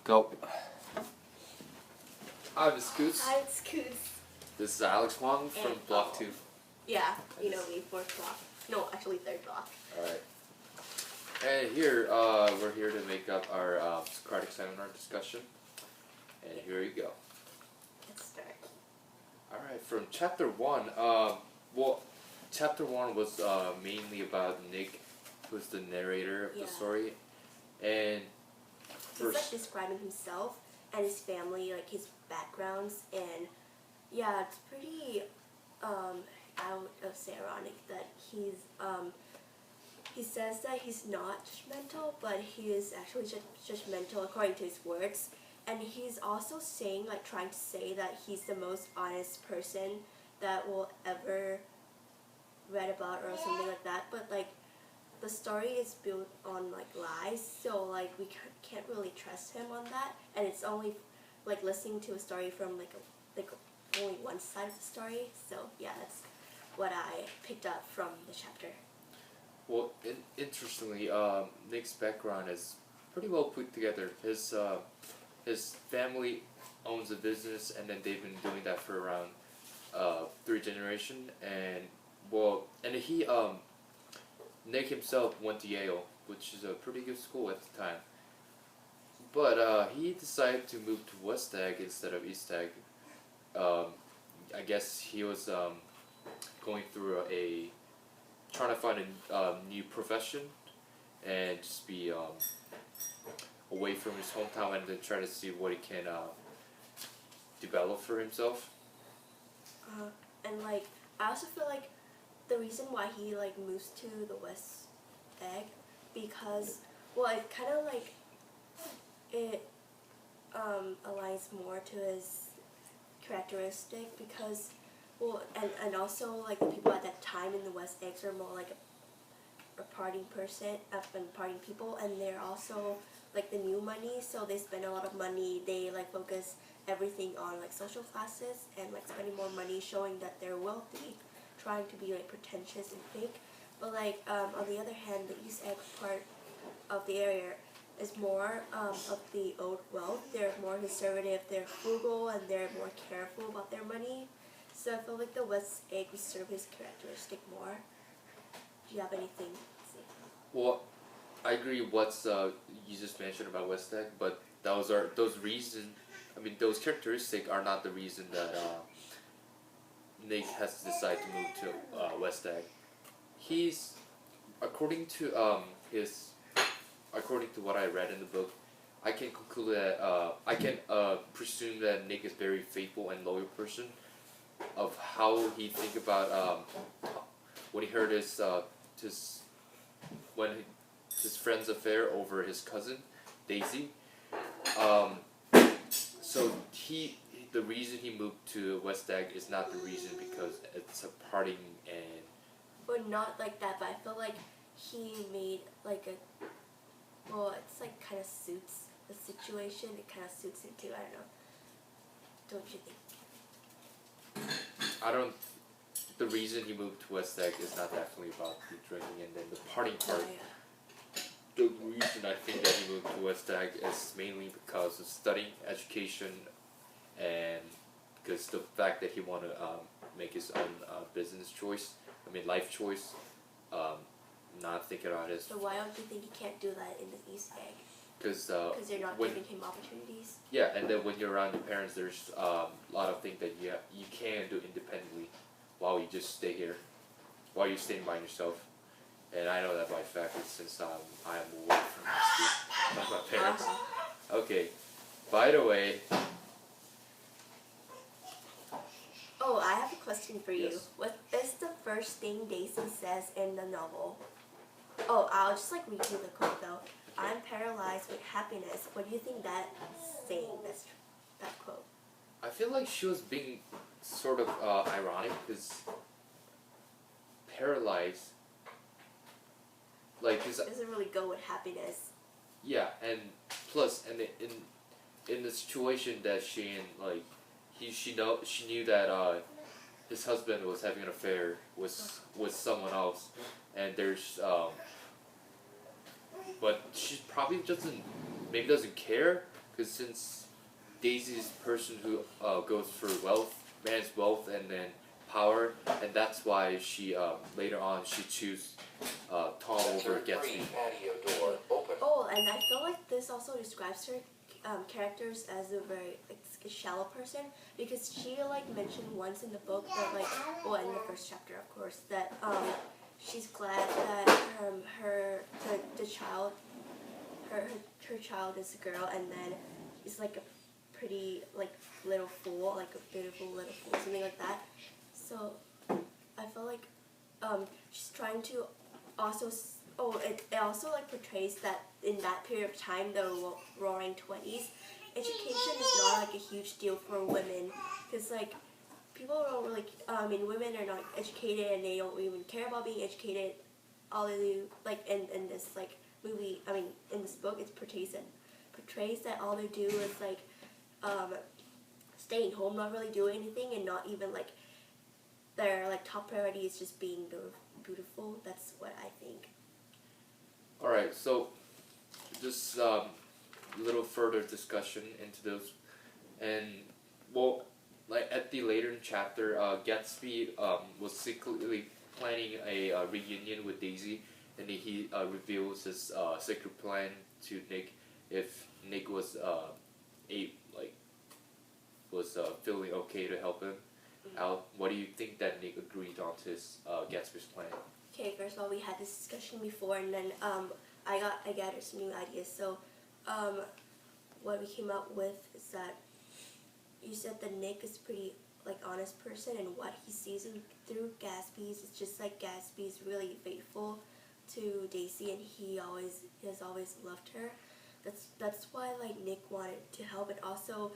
Go. I'm Scoots. Hi, it's Scoots. This is Alex Wong from And Block 2. Yeah, you know me, 4th block. No, actually 3rd block. Alright. And here, we're here to make up our Socratic seminar discussion. And here you go. Let's start. Alright, from chapter 1, well, chapter 1 was mainly about Nick, who's the narrator of the story. And he's like describing himself and his family, like his backgrounds, and yeah, it's pretty I would say ironic that he says that he's not judgmental, but he is actually judgmental according to his words. And he's also saying, like, trying to say that he's the most honest person that will ever read about or something like that. But like, the story is built on like lies, so like we can't really trust him on that. And it's only like listening to a story from like only one side of the story. So yeah, that's what I picked up from the chapter. Well, interestingly, Nick's background is pretty well put together. His family owns a business, and then they've been doing that for around 3 generations. And Nick himself went to Yale, which is a pretty good school at the time. But he decided to move to West Egg instead of East Egg. I guess he was going through trying to find a new profession and just be away from his hometown, and then try to see what he can develop for himself. And like, I also feel like the reason why he like moves to the West Egg, because well, it kind of like it aligns more to his characteristic, because well, and also like the people at that time in the West Eggs are more like a partying person, partying people, and they're also like the new money, so they spend a lot of money. They like focus everything on like social classes and like spending more money, showing that they're wealthy, trying to be like pretentious and fake. But like on the other hand, the East Egg part of the area is more of the old wealth. They're more conservative, they're frugal, and they're more careful about their money. So I feel like the West Egg would serve his characteristic more. Do you have anything to say? Well, I agree what's you just mentioned about West Egg, but those reasons. I mean, those characteristics are not the reason that Nick has decided to move to West Egg. He's according to what I read in the book, I can conclude that I can presume that Nick is a very faithful and loyal person. Of how he think about when he heard his friend's affair over his cousin Daisy. So the reason he moved to West Egg is not the reason because it's a partying and. But not like that. But I feel like he made like it's like kind of suits the situation. It kind of suits him too. I don't know. Don't you think? The reason he moved to West Egg is not definitely about the drinking and then the partying part. Oh, yeah. The reason I think that he moved to West Egg is mainly because of studying, education, and because the fact that he wanted to make his own business choice, life choice, not thinking about his. So why don't you think he can't do that in the East Egg? Because they're not giving him opportunities. Yeah, and then when you're around your parents, there's a lot of things that you can do independently, while you just stay here, while you're staying by yourself. And I know that by fact since I am away from my parents. Okay, by the way. Oh, I have a question for you. Yes. What is the first thing Daisy says in the novel? Oh, I'll just like read you the quote though. I'm paralyzed with happiness. What do you think that's saying, that quote? I feel like she was being sort of ironic, because paralyzed, like, it doesn't really go with happiness. Yeah, and plus, and in the situation that she in, like, she knew that his husband was having an affair with someone else, and there's but she probably doesn't care because since Daisy's a person who goes for wealth, man's wealth, and then power, and that's why she later on she choose Tom over Gatsby. Oh, and I feel like this also describes her characters as a very like a shallow person, because she like mentioned once in the book that like, well, in the first chapter of course, that she's glad that the child her child is a girl, and then is like a pretty like little fool, like a beautiful little fool, something like that. So I feel like she's trying to also it also like portrays that in that period of time, the roaring 20s, education is not like a huge deal for women, because like people don't really women are not educated and they don't even care about being educated. All they do, like in this like movie, in this book, it portrays that all they do is like staying home, not really doing anything, and not even like their like top priority is just being beautiful. That's what I think. Alright, so just little further discussion into those, and well, like at the later chapter, Gatsby was secretly planning a reunion with Daisy, and he reveals his secret plan to Nick if Nick was feeling okay to help him out. What do you think that Nick agreed on to his Gatsby's plan? Okay, first of all, we had this discussion before, and then I gathered some new ideas. So, what we came up with is that you said that Nick is pretty like honest person, and what he sees through Gatsby's is just like Gatsby's really faithful to Daisy, and he has always loved her. That's why like Nick wanted to help, and also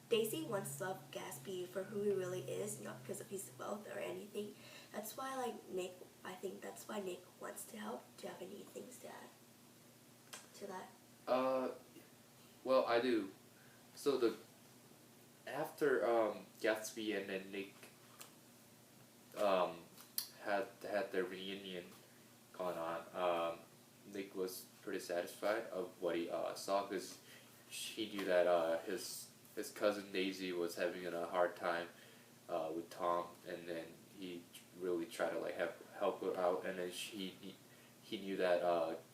Daisy once loved Gatsby for who he really is, not because of his wealth or anything. That's why like I think that's why Nick wants to help. Do you have any things to add to that? Well, I do. So after Gatsby and then Nick had their reunion going on, Nick was pretty satisfied of what he saw, because he knew that his cousin Daisy was having a hard time with Tom, and then he really tried to like help her out, and then he knew that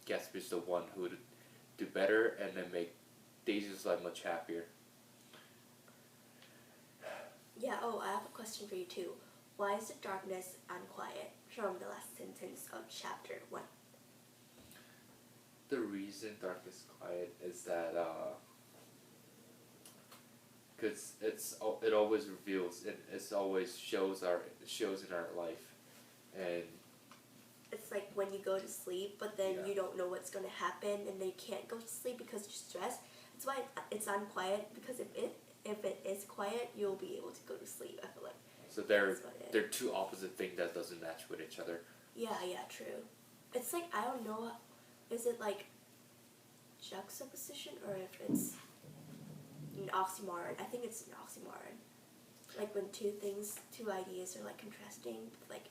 Gatsby's the one who would do better and then make Daisy's life much happier. Yeah, I have a question for you too. Why is the darkness unquiet from the last sentence of chapter 1? The reason darkness is quiet is that because it always reveals, it always shows in our life, and it's like when you go to sleep, but then Yeah. you don't know what's going to happen, and then you can't go to sleep because you're stressed. That's why it's unquiet, because if it is quiet, you'll be able to go to sleep, I feel like. so they're two opposite things that doesn't match with each other. Yeah, true. It's like, I don't know, is it like juxtaposition, or if it's an oxymoron? I think it's an oxymoron. Like when two ideas are like contrasting, like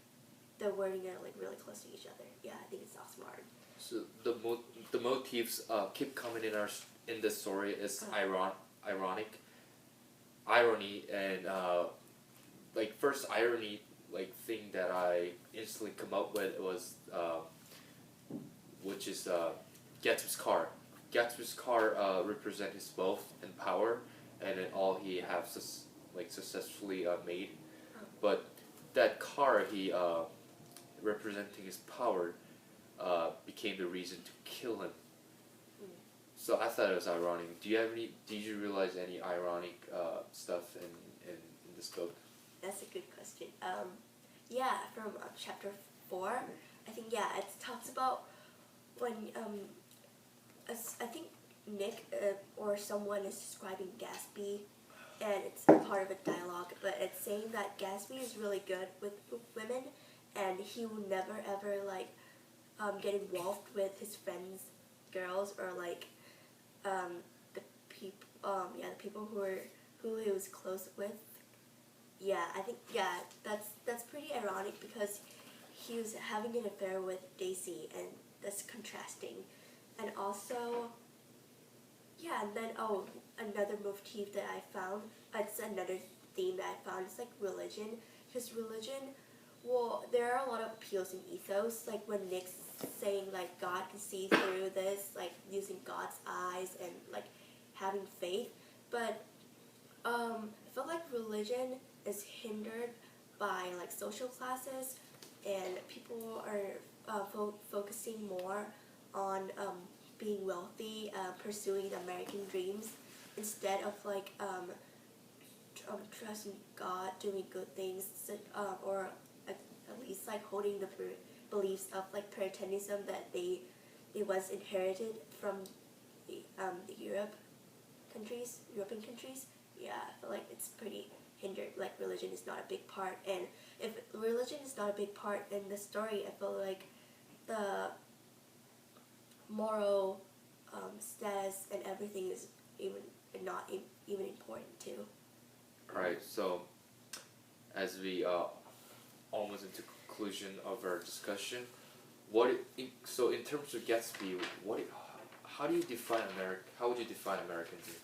the wording are like really close to each other. Yeah, I think it's oxymoron. So the motifs keep coming in this story is irony, and like first irony like thing that I instantly come up with was which is Gatsby's car. Gatsby's car represents his wealth and power, and then all he has successfully made. But that car he representing his power became the reason to kill him. So I thought it was ironic. Did you realize any ironic stuff in this book? That's a good question. Yeah, from chapter 4, I think, yeah, it talks about when I think Nick or someone is describing Gatsby, and it's part of a dialogue, but it's saying that Gatsby is really good with women, and he will never ever like get involved with his friends' girls, or like the people who he was close with. Yeah, I think that's pretty ironic, because he was having an affair with Daisy, and that's contrasting. And also, yeah, and then another motif that I found. It's another theme that I found. It's like religion, because religion. Well, there are a lot of appeals in ethos, like when Nick's saying like God can see through this, like using God's eyes and like having faith. But I feel like religion is hindered by like social classes, and people are focusing more on being wealthy, pursuing American dreams, instead of like trusting God, doing good things, or at least like holding the beliefs of like Puritanism that they was inherited from the European countries. Yeah, I feel like it's pretty hindered. Like religion is not a big part, and if religion is not a big part in the story, I feel like the moral status and everything is even not even important too. Alright, so as we almost into conclusion of our discussion, so in terms of Gatsby, how do you define How would you define American dream?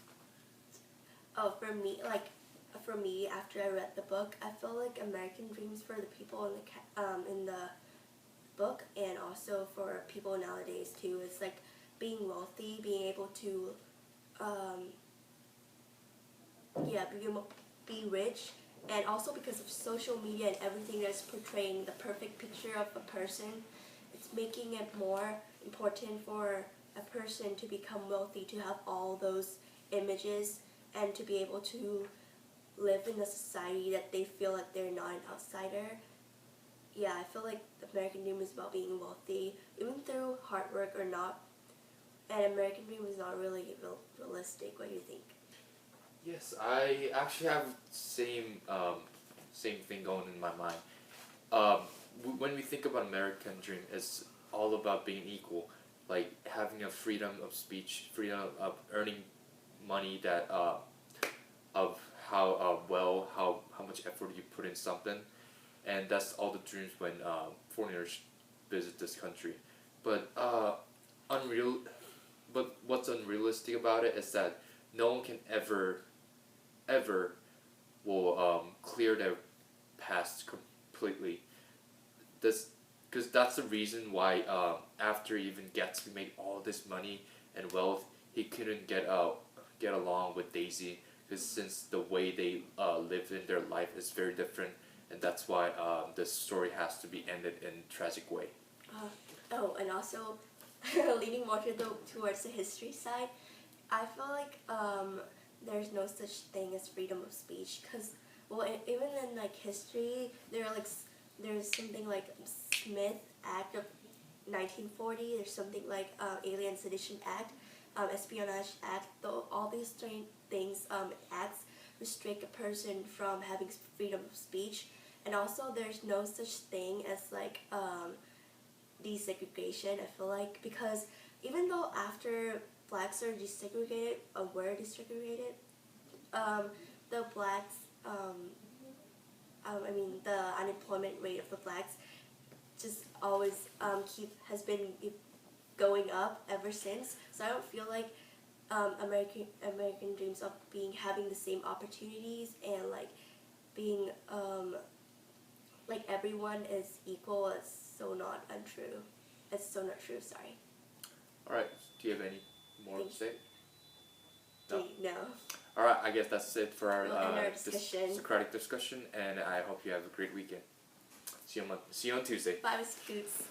Oh, for me, after I read the book, I feel like American dreams for the people in the book, and also for people nowadays too. It's like being wealthy, being able to, um, yeah, be rich, and also because of social media and everything that's portraying the perfect picture of a person, it's making it more important for a person to become wealthy, to have all those images, and to be able to live in a society that they feel like they're not an outsider. Yeah, I feel like the American dream is about being wealthy, even through hard work or not. And American dream is not really realistic. What do you think? Yes, I actually have same thing going in my mind. Um, when we think about American dream, it's all about being equal, like having a freedom of speech, freedom of earning money, that of how how much effort you put in something, and that's all the dreams when foreigners visit this country. But unreal, but what's unrealistic about it is that no one can ever will clear their past completely. This because that's the reason why after even Gatsby made all this money and wealth, he couldn't get along with Daisy, because since the way they live in their life is very different, and that's why the story has to be ended in a tragic way. And also, leaning more towards the history side, I feel like there's no such thing as freedom of speech, because even in like history, there's something like Smith Act of 1940. There's something like Alien Sedition Act, Espionage Act. Though all these things acts restrict a person from having freedom of speech, and also there's no such thing as like desegregation. I feel like, because even though after blacks are desegregated, were desegregated, the blacks, the unemployment rate of the blacks just always has been going up ever since. So I don't feel like American dreams of having the same opportunities, and like being like everyone is equal is so not untrue. It's so not true. Sorry. Alright, do you have any more to say? No. No. Alright, I guess that's it for We'll end our discussion. Socratic discussion, and I hope you have a great weekend. See you on Tuesday. Bye, Miss Coots.